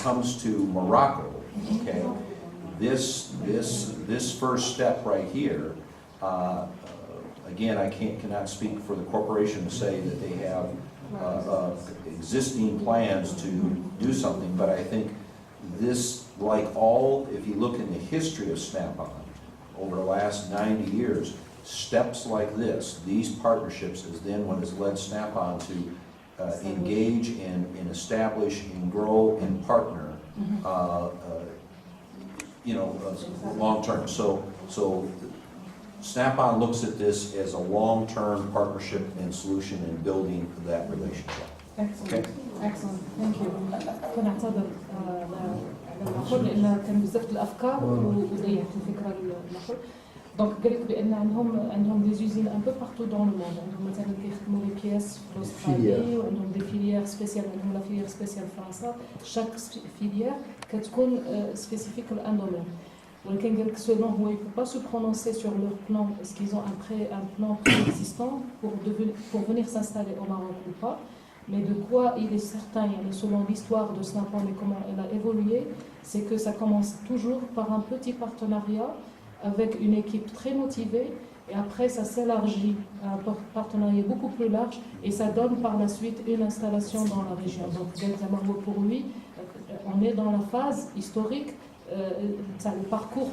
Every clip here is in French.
comes to Morocco, okay, this first step right here, again, I cannot speak for the corporation to say that they have existing plans to do something, but I think this, like all, if you look in the history of Snap-on over the last 90 years, steps like this, these partnerships, is then what has led Snap-on to engage and establish and grow and partner, long term. So Snap-on looks at this as a long-term partnership and solution in building that relationship. Excellent. Okay. Excellent. Thank you. كنعتذر للآخر لأن كان بزاف الأفكار وضيعت الفكرة الآخر. دونك قال لك بأن عندهم des usines un peu partout dans le monde. عندهم مثلا كيخدموا لي بياس في أستراليا وعندهم des filières spéciales. عندهم la filière spéciale فرنسا. Chaque filière كتكون spécifique لأن domaine. ولكن قال لك seulement هو il ne peut pas se prononcer sur leur plan. Est-ce qu'ils ont un plan préexistant pour venir s'installer au Maroc ou pas? Mais de quoi il est certain, selon l'histoire de Snap-on et comment elle a évolué, c'est que ça commence toujours par un petit partenariat avec une équipe très motivée et après ça s'élargit à un partenariat beaucoup plus large et ça donne par la suite une installation dans la région. Donc pour lui, on est dans la phase historique, le parcours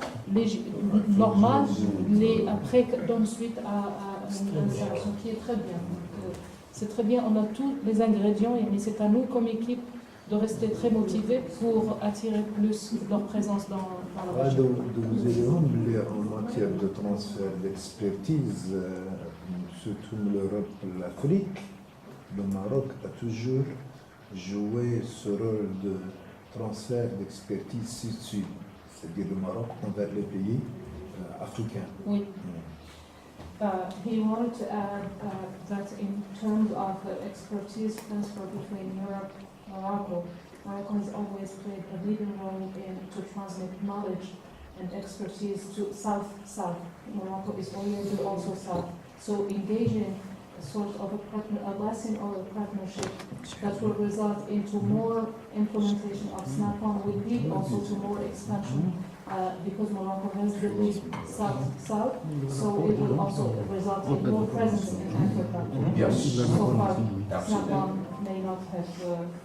normal, après donne suite à une installation qui est très bien. C'est très bien, on a tous les ingrédients, mais c'est à nous comme équipe de rester très motivés pour attirer plus leur présence dans la région. En matière de transfert d'expertise, surtout l'Europe, l'Afrique, le Maroc a toujours joué ce rôle de transfert d'expertise sud-sud, c'est-à-dire le Maroc envers les pays africains. Oui. He wanted to add that in terms of expertise transfer between Europe and Morocco, Morocco has always played a leading role in to transmit knowledge and expertise to South. Morocco is oriented also South. So engaging a sort of a blessing or a partnership that will result into more implementation of Snap-on will lead also to more expansion. Because Morocco has the lead south, so it will also result in more presence in Africa. Yes. So far, Snap-on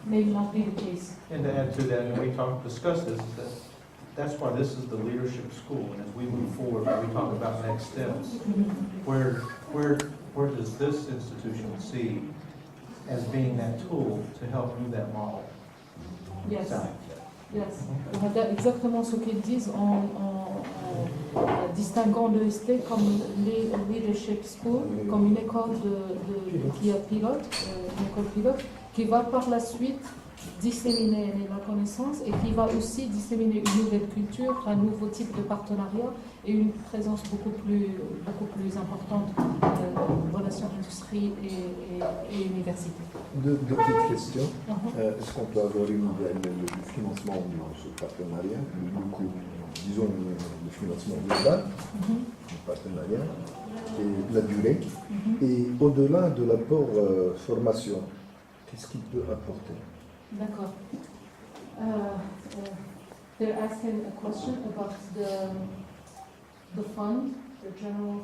may not be the case. And to add to that, and we discussed this, that's why this is the leadership school. And as we move forward, when we talk about next steps, where does this institution see as being that tool to help move that model? Yes. Yes. C'est exactement ce qu'ils disent en distinguant l'EST comme les Leadership School, comme une école qui est pilote, une école pilote, qui va par la suite disséminer la connaissance et qui va aussi disséminer une nouvelle culture, un nouveau type de partenariat et une présence beaucoup plus importante en relation industrie et université. Deux petites questions. Est-ce qu'on peut avoir une idée du financement de ce partenariat, disons le financement global du partenariat, et la durée, et au-delà de l'apport formation, qu'est-ce qu'il peut apporter? D'accord. They're asking a question about the fund, the general,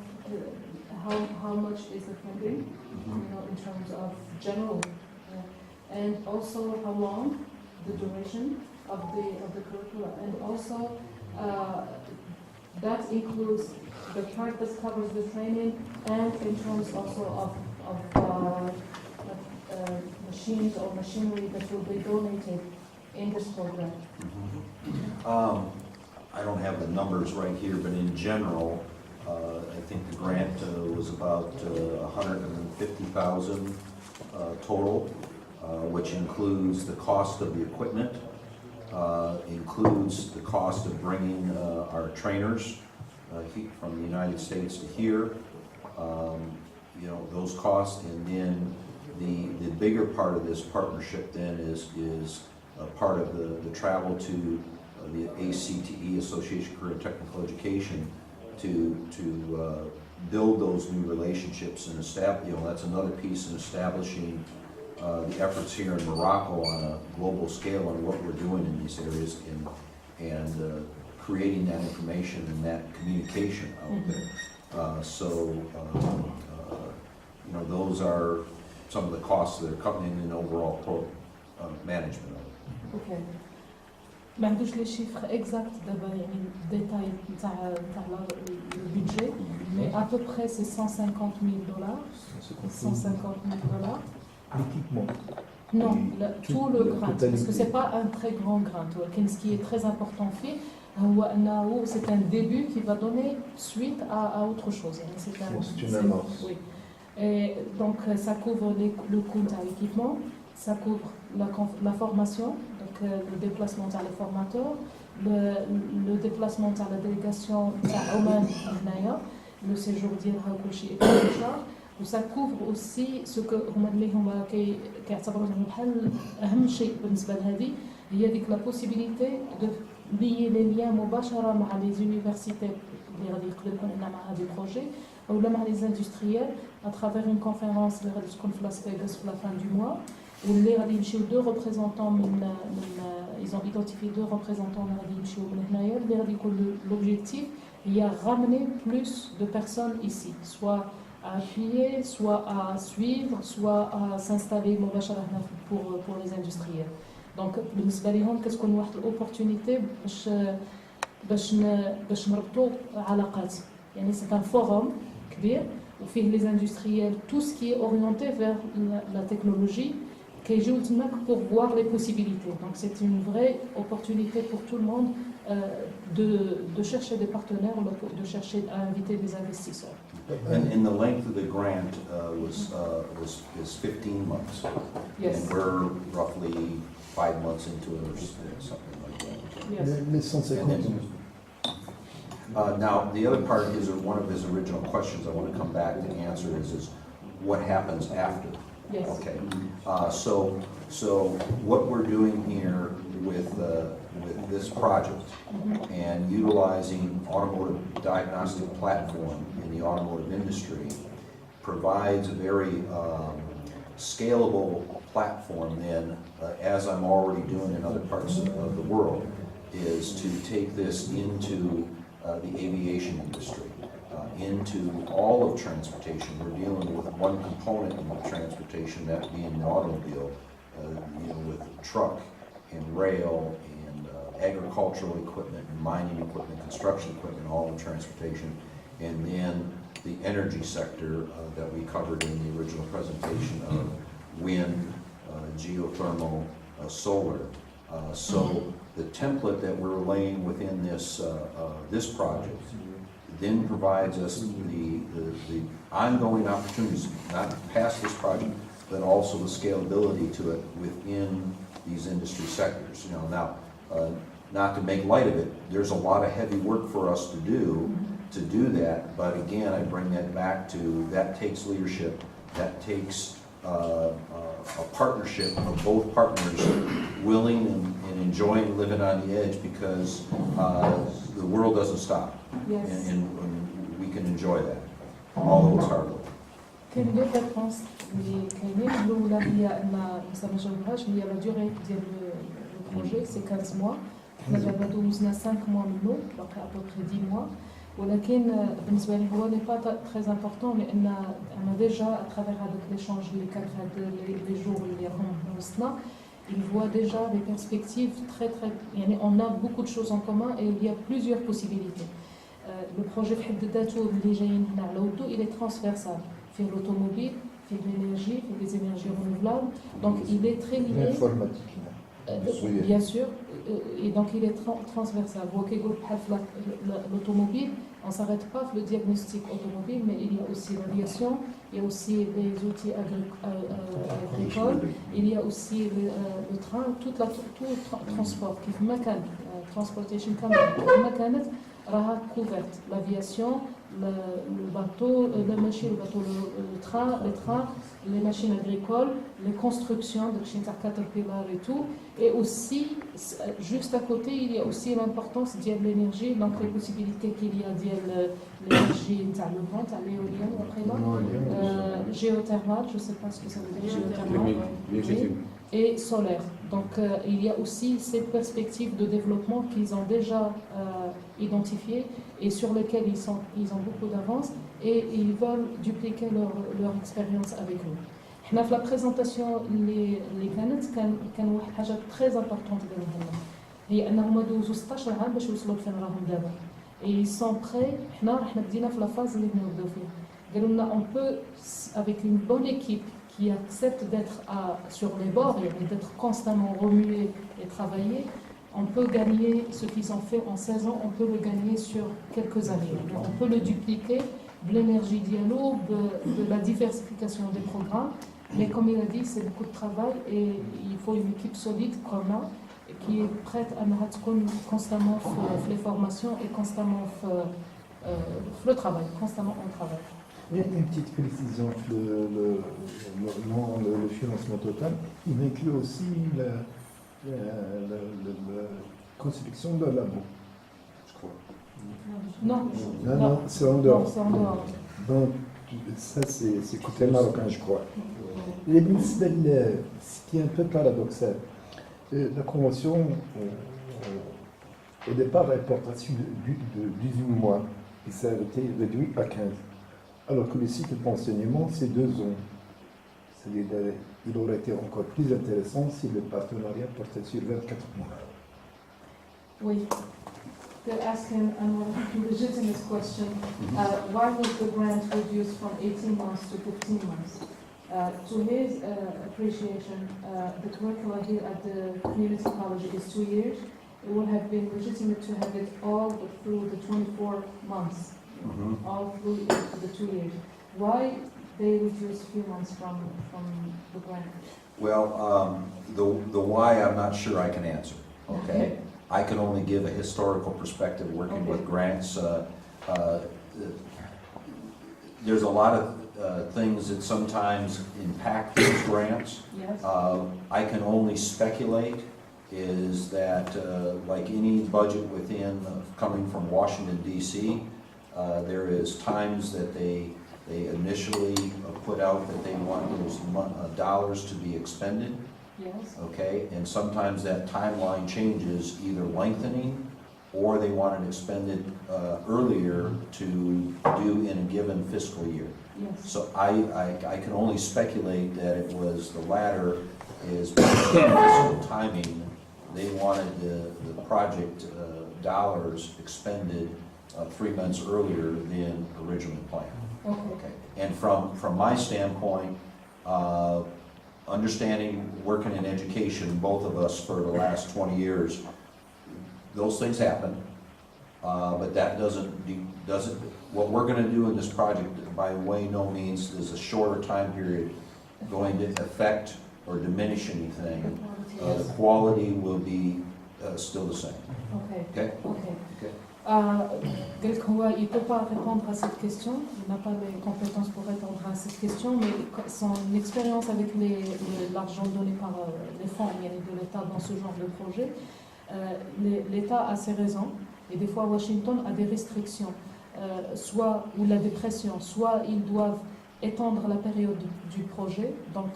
how much is the funding, in terms of general, and also how long, the duration of the curricula, and also that includes the part that covers the training, and in terms also of machines or machinery that will be donated in this program. I don't have the numbers right here, but in general, I think the grant was about $150,000 total, which includes the cost of the equipment, includes the cost of bringing our trainers from the United States to here, those costs, and then the bigger part of this partnership then is part of the travel to the ACTE, Association of Career and Technical Education, to build those new relationships and establish, that's another piece in establishing the efforts here in Morocco on a global scale on what we're doing in these areas and creating that information and that communication out there. You know, those are some of the costs that are coming in overall management of it. اوكي ما عندوش لي شيفر اكزاكت دابا يعني ديتاي نتاع البيدجي مي ا بو بري سي 150,000 دولار 150,000 دولار L'équipement. Non, Et tout le grain, parce que c'est pas un très grand grain. Ce qui est très important fait, c'est un début qui va donner suite à autre chose. C'est une amorce. Oui. Et donc ça couvre le coût de l'équipement, ça couvre la formation, donc le déplacement à les formateurs, le déplacement à la délégation à Oman, le séjour d'Irhakoshi et Kouchar. وسا كوفر اوسي سكو هما اللي هما كيعتبروه بحال اهم شيء بالنسبه لهذه هي ديك لا بوسيبيليتي دو لي ليان مباشره مع لي زونيفرسيتي اللي غادي يقدر يكون عندنا مع هذا البروجي اولا مع لي اندستريال اترافير اون كونفيرونس اللي غادي تكون في لاس فيغاس في لا فان دو موا واللي غادي يمشيو دو ريبريزونطون من ايزون ايدونتيفي دو ريبريزونطون اللي غادي يمشيو من هنايا اللي غادي يكون لوبجيكتيف هي ramener plus de personnes ici soit à appuyer, soit à suivre, soit à s'installer pour les industriels. Donc, بالنسبة لهم كتكون واحد الأوبورتونيتي باش نربطوا علاقات. يعني c'est un forum كبير وفيه les industriels tout ce qui est orienté vers la technologie كيجيو تماك pour voir les possibilités. Donc, c'est une vraie opportunité pour tout le monde de chercher des partenaires, de chercher à inviter des investisseurs. And the length of the grant is 15 months. Yes. And we're roughly 5 months into it or something like that. Yes. Les 150. Now, the other part is one of his original questions I want to come back to answer is what happens after? Yes. Okay. So what we're doing here with this project and utilizing automotive diagnostic platform in the automotive industry provides a very scalable platform then, as I'm already doing in other parts of the world, is to take this into the aviation industry, into all of transportation. We're dealing with one component in the transportation, that being the automobile, with truck and rail and agricultural equipment and mining equipment, construction equipment, all in transportation, and then the energy sector that we covered in the original presentation of wind, geothermal, solar. So the template that we're laying within this project then provides us the ongoing opportunities, not past this project, but also the scalability to it within these industry sectors. Now, not to make light of it, there's a lot of heavy work for us to do that, but again, I bring that back to that takes leadership, that takes a partnership of both partners willing and enjoying living on the edge because the world doesn't stop. Yes. And we can enjoy that, although it's hard work. كاين دو ريبونس اللي كاينين الاولى هي ان ما جاوبهاش هي لا ديوري ديال لو بروجي سي 15 موا حنا دابا دوزنا 5 موا منه باقي ابوبخي 10 موا ولكن بالنسبه لي هو ني با تري امبورطون لان انا ديجا اترافير هذاك ليشانج اللي كان في هاد لي جور اللي راهم وصلنا il voit déjà des perspectives très يعني on a beaucoup de choses en commun et il y a plusieurs possibilités. Le projet في حد ذاته اللي جايين هنا على ودو il est transversal. Faire l'automobile, faire l'énergie, faire les énergies renouvelables. Donc il est très lié. L'informatique. Bien sûr. Et donc il est transversal. L'automobile, on ne s'arrête pas sur le diagnostic automobile, mais il y a aussi l'aviation, il y a aussi les outils agricoles, il y a aussi le train, tout le transport qui fait transportation comme راها couverte. L'aviation, le bateau, le machine, le bateau, le train, les trains, les machines agricoles, les constructions, de chez Caterpillar et tout. Et aussi, juste à côté, il y a aussi l'importance de l'énergie, donc les possibilités qu'il y a de l'énergie, le vent, l'éolien, après là, géothermale, je ne sais pas ce que ça veut dire, géothermale, oui, et solaire. Donc il y a aussi ces perspectives de développement qu'ils ont déjà identifiées et sur lesquelles ils ont beaucoup d'avance et ils veulent dupliquer leur expérience avec nous. احنا في la présentation اللي كان واحد حاجه très importante قالوها لنا هي انهم دوزوا 16 عام باش يوصلوا لفين راهم دابا. Et ils sont prêts. احنا بدينا في la phase اللي نبداو فيها. قالوا لنا on peut avec une bonne équipe qui accepte d'être sur les bords et d'être constamment remué et travaillé, on peut gagner ce qu'ils ont fait en 16 ans, on peut le gagner sur quelques années. On peut le dupliquer de l'énergie dialogue, de la diversification des programmes. Mais comme il a dit, c'est beaucoup de travail et il faut une équipe solide comme là, qui est prête à constamment faire les formations et constamment faire le travail, constamment on travaille. Il y a une petite précision, le financement total, il inclut aussi la construction d'un labo, je crois. Non, non, c'est en dehors. Non, c'est en dehors. Donc, ça c'est côté marocain, je crois. Et ce qui est un peu paradoxal, la convention, au départ, elle porte de 18 mois et ça a été réduit à 15. Alors que le cycle d'enseignement, c'est 2 ans. C'est-à-dire il aurait été encore plus intéressant si le partenariat portait sur 24 mois. Oui. They're asking a legitimate question. Why was the grant reduced from 18 months to 15 months? To his appreciation, the curricula here at the community college is 2 years. It would have been legitimate to have it all through the 24 months, all through the 2 years. Why they reduced a few months from the grant? Well, the why I'm not sure I can answer, okay? I can only give a historical perspective working with grants. There's a lot of things that sometimes impact these grants. Yes. I can only speculate is that like any budget within coming from Washington D.C., there is times that they initially put out that they want those dollars to be expended. Yes. Okay, and sometimes that timeline changes, either lengthening or they want it expended earlier to do in a given fiscal year. Yes. So I can only speculate that it was the latter is fiscal timing. They wanted the project dollars expended 3 months earlier than originally planned. Okay. And from my standpoint, understanding working in education, both of us for the last 20 years, those things happen, but that doesn't, what we're going to do in this project by way no means is a shorter time period going to affect or diminish anything. The quality will be still the same. Okay. Okay? Okay. Il ne peut pas répondre à cette question, il n'a pas les compétences pour répondre à cette question, mais son expérience avec l'argent donné par les fonds de l'État dans ce genre de projet, l'État a ses raisons, et des fois Washington a des restrictions, ou la dépression, soit ils doivent étendre la période du projet, donc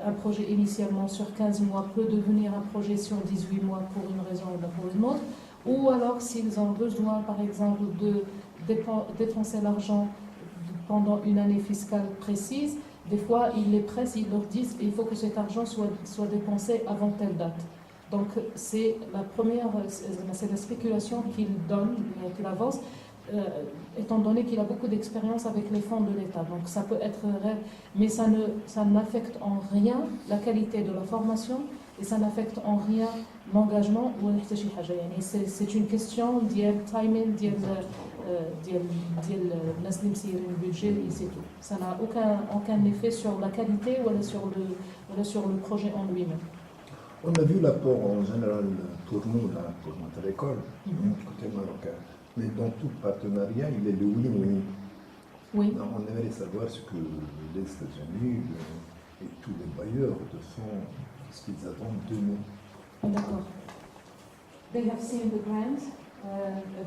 un projet initialement sur 15 mois peut devenir un projet sur 18 mois pour une raison ou pour une autre, ou alors s'ils ont besoin, par exemple, de dépenser l'argent pendant une année fiscale précise, des fois ils les pressent, ils leur disent il faut que cet argent soit dépensé avant telle date. Donc c'est la spéculation qu'il donne, qu'il avance, étant donné qu'il a beaucoup d'expérience avec les fonds de l'État. Donc ça peut être réel, mais ça n'affecte en rien la qualité de la formation et ça n'affecte en rien l'engagement. C'est une question de timing, de budget et c'est tout. Ça n'a aucun effet sur la qualité ou sur le projet en lui-même. On a vu l'apport en général pour nous, là, pour notre école, côté marocain. Mais dans tout partenariat, il y a le win-win. Oui. On aimerait savoir ce que les États-Unis et tous les bailleurs font, ce qu'ils attendent de nous. D'accord. They have seen the grant,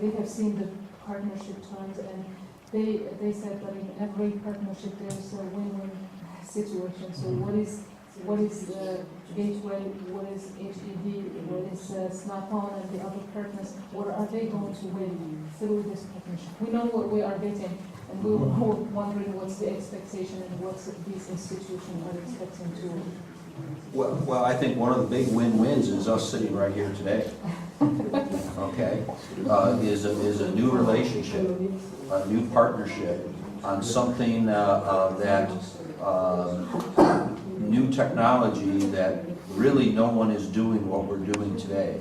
they have seen the partnership terms, and they said that in every partnership there's a win-win situation. So what is Gateway, what is HED, what is Snap-on and the other partners, what are they going to win through this partnership? We know what we are getting, and we were wondering what's the expectation and what these institutions are expecting to win. Well, I think one of the big win-wins is us sitting right here today. Okay, is a new relationship, a new partnership on something that new technology that really no one is doing what we're doing today.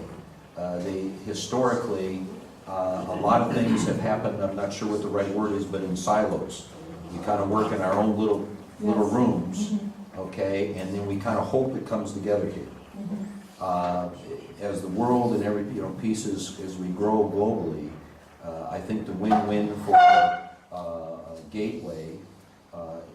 Historically, a lot of things have happened. I'm not sure what the right word is, but in silos. We kind of work in our own little rooms. Okay, and then we kind of hope it comes together here. As the world and every pieces, as we grow globally, I think the win-win for Gateway,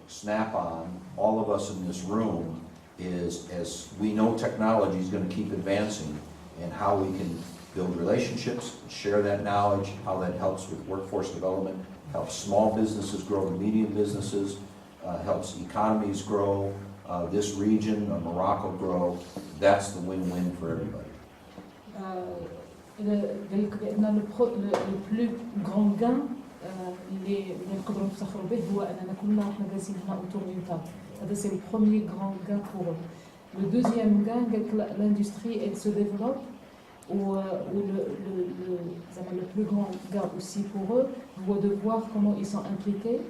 Snap-on, all of us in this room is, as we know technology is going to keep advancing, and how we can build relationships, share that knowledge, how that helps with workforce development, helps small businesses grow and medium businesses, helps economies grow, this region of Morocco grow. That's the win-win for everybody. le plus grand gain اللي نقدروا نفتخروا به هو أننا كلنا احنا جالسين هنا autour d'une table. هذا c'est le premier grand gain pour eux. Le deuxième gain, l'industrie elle se développe, ou le plus grand gain aussi pour eux, de voir comment ils sont impliqués,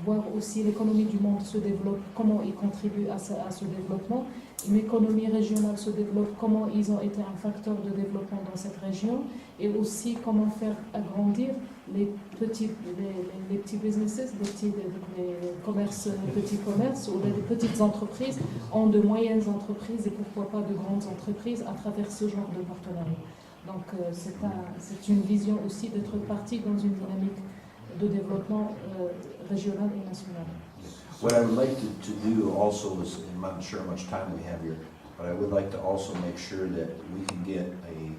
voir aussi l'économie du monde se développe, comment ils contribuent à ce développement, une économie régionale se développe, comment ils ont été un facteur de développement dans cette région, et aussi comment faire agrandir les petits businesses, les commerces, petits commerces, ou les petites entreprises en de moyennes entreprises, et pourquoi pas de grandes entreprises à travers ce genre de partenariat. Donc c'est une vision aussi d'être partie dans une dynamique de développement régional et national. What I would like to do also is, I'm not sure how much time we have here, but I would like to also make sure that we can get a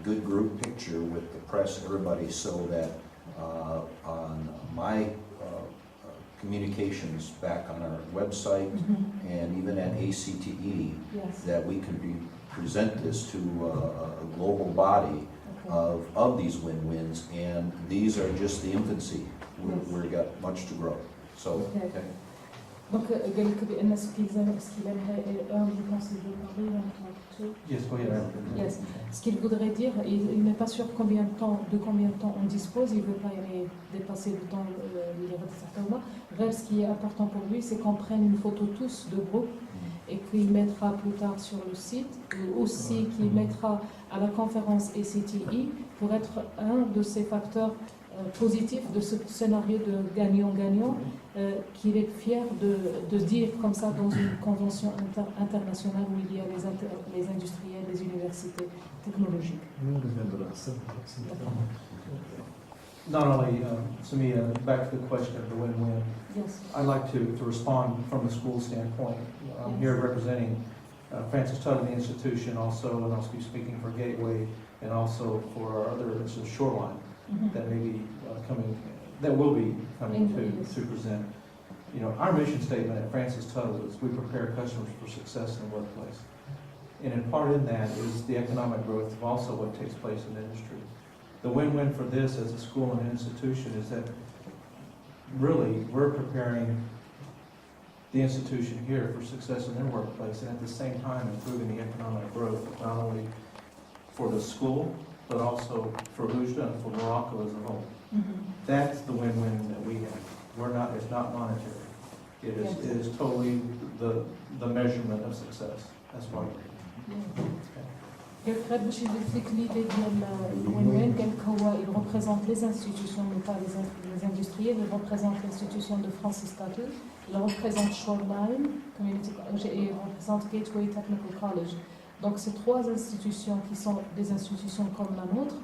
good group picture with the press, everybody, so that on my communications back on our website and even at ACTE, Yes. that we can present this to a global body of these win-wins, and these are just the infancy. We've got much to grow. So, okay. Donc, قال لك بأن ce qu'il aimerait, je pense qu'il veut parler, Yes, go ahead. Yes. Ce qu'il voudrait dire, il n'est pas sûr de combien de temps on dispose, il ne veut pas aller dépasser le temps, il y a certains mois. Ce qui est important pour lui, c'est qu'on prenne une photo tous de groupe, et qu'il mettra plus tard sur le site, et aussi qu'il mettra à la conférence ACTE pour être un de ces facteurs positifs de ce scénario de gagnant-gagnant, qu'il est fier de dire comme ça dans une convention internationale où il y a les industriels, les universités technologiques. Not only, Samia, back to the question of the win-win, Yes. I'd like to respond from a school standpoint. I'm here representing Francis Tuttle institution also, and I'll be speaking for Gateway and also for our other Shoreline that may be that will be coming to present. You know, our mission statement at Francis Tuttle is we prepare customers for success in the workplace. And in part in that is the economic growth of also what takes place in industry. The win-win for this as a school and an institution is that really we're preparing the institution here for success in their workplace, and at the same time improving the economic growth, not only for the school, but also for Oujda and for Morocco as a whole. That's the win-win that we have. It's not monetary. It is totally the measurement of success. That's why we're here. Fred باش يديك l'idée ديال الوين قال لك هو il représente les institutions mais pas les industriels, il représente l'institution de Francis Tuttle, il représente Shoreline Community College et il représente Gateway Technical College. Donc ces trois institutions qui sont des institutions comme la nôtre,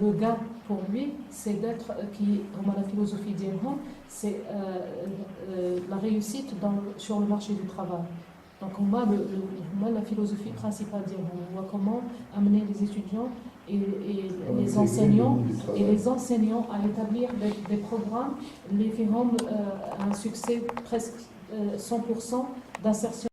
le gap pour lui, c'est d'être, qui, comme la philosophie d'Irham, c'est la réussite sur le marché du travail. Donc on voit la philosophie principale d'Irham, on voit comment amener les étudiants et les enseignants à établir des programmes, les feront un succès presque 100% d'insertion